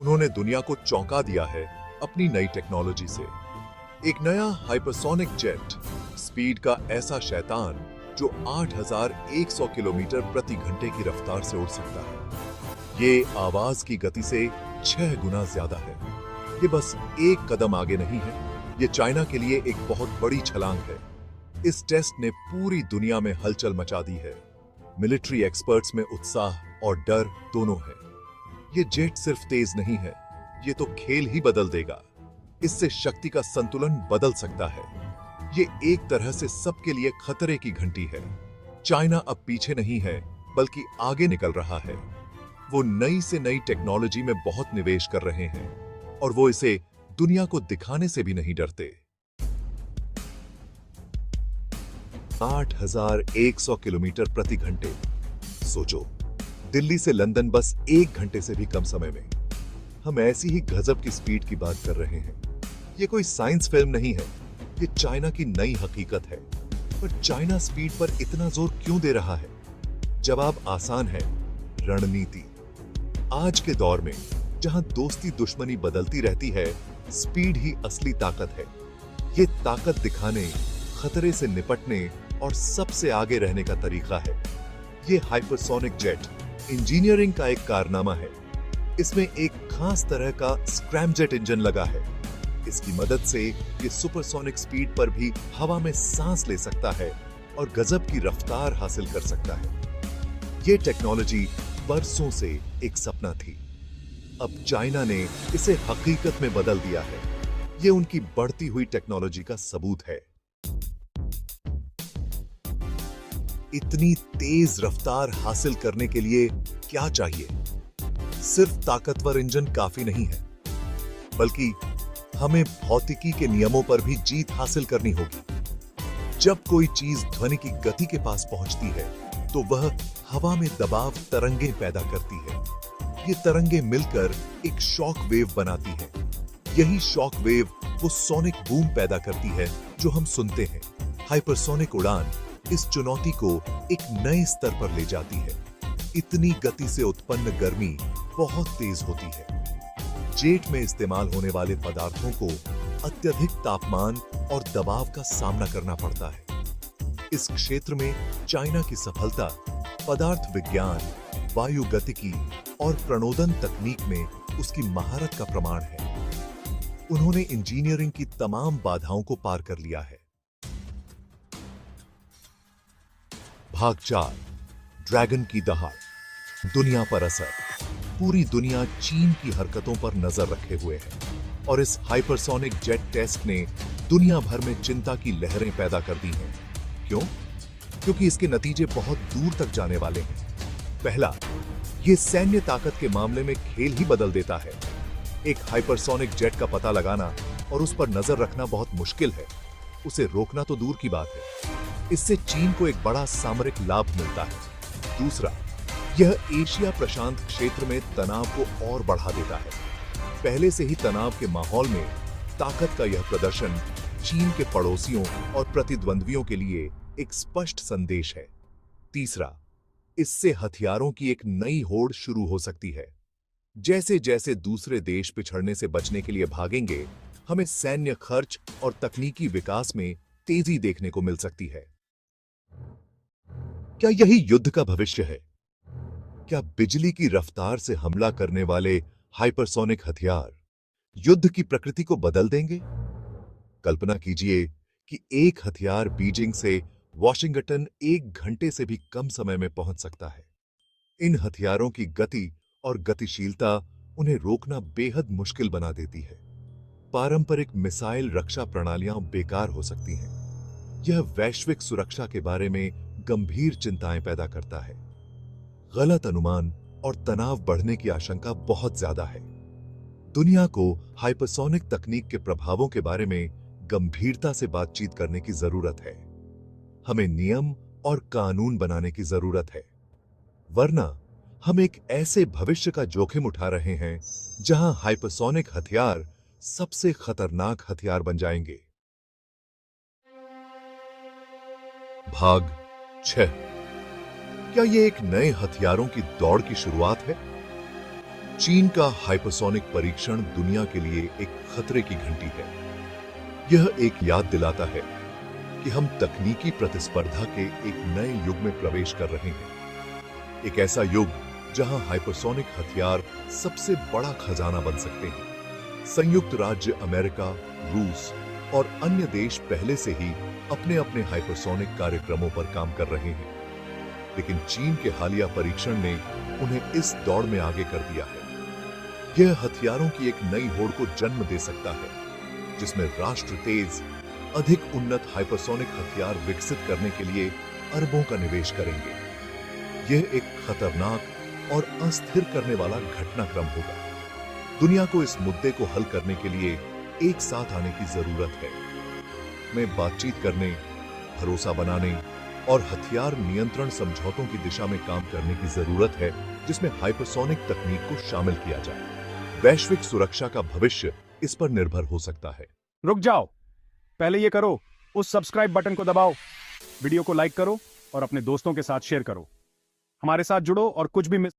उन्होंने दुनिया को चौंका दिया है अपनी नई टेक्नोलॉजी से। एक नया हाइपरसोनिक जेट, स्पीड का ऐसा शैतान जो 8,100 किलोमीटर प्रति घंटे की रफ्तार से उड़ सकता है। ये आवाज की गति से 6 गुना ज्यादा है। ये बस एक कदम आगे नहीं है, ये चाइना के लिए एक बहुत बड़ी छलांग है। इस टेस्ट ने पूरी दुनिया में हलचल मचा दी है। मिलिट्री एक्सपर्ट्स में उत्साह और डर दोनों है। ये जेट सिर्फ तेज नहीं है, ये तो खेल ही बदल देगा। इससे शक्ति का संतुलन बदल सकता है। ये एक तरह से सबके लिए खतरे की घंटी है। चाइना अब पीछे नहीं है, बल्कि आगे निकल रहा है। वो नई से नई टेक्नोलॉजी में बहुत निवेश कर रहे हैं और वो इसे दुनिया को दिखाने से भी नहीं डरते। 8,100 किलोमीटर प्रति घंटे। सोचो, दिल्ली से लंदन बस 1 घंटे से भी कम समय में। हम ऐसी ही गजब की स्पीड की बात कर रहे हैं। ये कोई साइंस फिल्म नहीं है, ये चाइना की नई हकीकत है। पर चाइना स्पीड पर इतना जोर क्यों दे रहा है? जवाब आसान है, रणनीति। आज के दौर में जहां दोस्ती दुश्मनी बदलती रहती है, स्पीड ही असली ताकत है। ये ताकत दिखाने, खतरे से निपटने और सबसे आगे रहने का तरीका है। ये हाइपरसोनिक जेट इंजीनियरिंग का एक कारनामा है। इसमें एक खास तरह का स्क्रैमजेट इंजन लगा है। इसकी मदद से ये सुपरसोनिक स्पीड पर भी हवा में सांस ले सकता है और गजब की रफ्तार हासिल कर सकता है। ये टेक्नोलॉजी बरसों से एक सपना थी। अब चाइना ने इसे हकीकत में बदल दिया है। ये उनकी बढ़ती हुई टेक्नोलॉजी का सबूत है। इतनी तेज रफ्तार हासिल करने के लिए क्या चाहिए? सिर्फ ताकतवर इंजन काफी नहीं है, बल्कि हमें भौतिकी के नियमों पर भी जीत हासिल करनी होगी। जब कोई चीज ध्वनि की गति के पास पहुंचती है, तो वह हवा में दबाव तरंगें पैदा करती है। ये तरंगें मिलकर एक शॉक वेव बनाती है। यही शॉक वेव वो सोनिक बूम पैदा करती है जो हम सुनते हैं। हाइपरसोनिक उड़ान इस चुनौती को एक नए स्तर पर ले जाती है। इतनी गति से उत्पन्न गर्मी बहुत तेज होती है। जेट में इस्तेमाल होने वाले पदार्थों को अत्यधिक तापमान और दबाव का सामना करना पड़ता है। इस क्षेत्र में चाइना की सफलता पदार्थ विज्ञान, वायु गतिकी और प्रणोदन तकनीक में उसकी महारत का प्रमाण है। उन्होंने इंजीनियरिंग की तमाम बाधाओं को पार कर लिया है। भाग 4, ड्रैगन की दहाड़। दुनिया पर असर। पूरी दुनिया चीन की हरकतों पर नजर रखे हुए है और इस हाइपरसोनिक जेट टेस्ट ने दुनिया भर में चिंता की लहरें पैदा कर दी हैं। क्यों? क्योंकि इसके नतीजे बहुत दूर तक जाने वाले हैं। पहला, यह सैन्य ताकत के मामले में खेल ही बदल देता है। एक हाइपरसोनिक जेट का पता लगाना और उस पर नजर रखना बहुत मुश्किल है। उसे रोकना तो दूर की बात है। इससे चीन को एक बड़ा सामरिक लाभ मिलता है। दूसरा, यह एशिया प्रशांत क्षेत्र में तनाव को और बढ़ा देता है। पहले से ही तनाव के माहौल में ताकत का यह प्रदर्शन चीन के पड़ोसियों और प्रतिद्वंद्वियों के लिए एक स्पष्ट संदेश है। तीसरा, इससे हथियारों की एक नई होड़ शुरू हो सकती है। जैसे जैसे दूसरे देश पिछड़ने से बचने के लिए भागेंगे, हमें सैन्य खर्च और तकनीकी विकास में तेजी देखने को मिल सकती है। क्या यही युद्ध का भविष्य है? क्या बिजली की रफ्तार से हमला करने वाले हाइपरसोनिक हथियार युद्ध की प्रकृति को बदल देंगे? कल्पना कीजिए कि एक हथियार बीजिंग से वॉशिंगटन 1 घंटे से भी कम समय में पहुंच सकता है। इन हथियारों की गति और गतिशीलता उन्हें रोकना बेहद मुश्किल बना देती है। पारंपरिक मिसाइल रक्षा प्रणालियां बेकार हो सकती हैं। यह वैश्विक सुरक्षा के बारे में गंभीर चिंताएं पैदा करता है। गलत अनुमान और तनाव बढ़ने की आशंका बहुत ज्यादा है। दुनिया को हाइपरसोनिक तकनीक के प्रभावों के बारे में गंभीरता से बातचीत करने की जरूरत है। हमें नियम और कानून बनाने की जरूरत है, वरना हम एक ऐसे भविष्य का जोखिम उठा रहे हैं जहां हाइपरसोनिक हथियार सबसे खतरनाक हथियार बन जाएंगे। भाग 6। क्या यह एक नए हथियारों की दौड़ की शुरुआत है? चीन का हाइपरसोनिक परीक्षण दुनिया के लिए एक खतरे की घंटी है। यह एक याद दिलाता है कि हम तकनीकी प्रतिस्पर्धा के एक नए युग में प्रवेश कर रहे हैं। एक ऐसा युग जहां हाइपरसोनिक हथियार सबसे बड़ा खजाना बन सकते हैं। संयुक्त राज्य अमेरिका, रूस और अन्य देश पहले से ही अपने अपने हाइपरसोनिक कार्यक्रमों पर काम कर रहे हैं, लेकिन चीन के हालिया परीक्षण ने उन्हें इस दौड़ में आगे कर दिया है। यह हथियारों की एक नई होड़ को जन्म दे सकता है, जिसमें राष्ट्र तेज, अधिक उन्नत हाइपरसोनिक हथियार विकसित करने के लिए अरबों का निवेश करेंगे। यह एक खतरनाक और अस्थिर करने वाला घटनाक्रम होगा। दुनिया को इस मुद्दे को हल करने के लिए एक साथ आने की जरूरत है। में बातचीत करने, भरोसा बनाने और हथियार नियंत्रण समझौतों की दिशा में काम करने की जरूरत है, जिसमें हाइपरसोनिक तकनीक को शामिल किया जाए। वैश्विक सुरक्षा का भविष्य इस पर निर्भर हो सकता है। रुक जाओ, पहले ये करो, उस सब्सक्राइब बटन को दबाओ, वीडियो को लाइक करो और अपने दोस्तों के साथ शेयर करो। हमारे साथ जुड़ो और कुछ भी मिस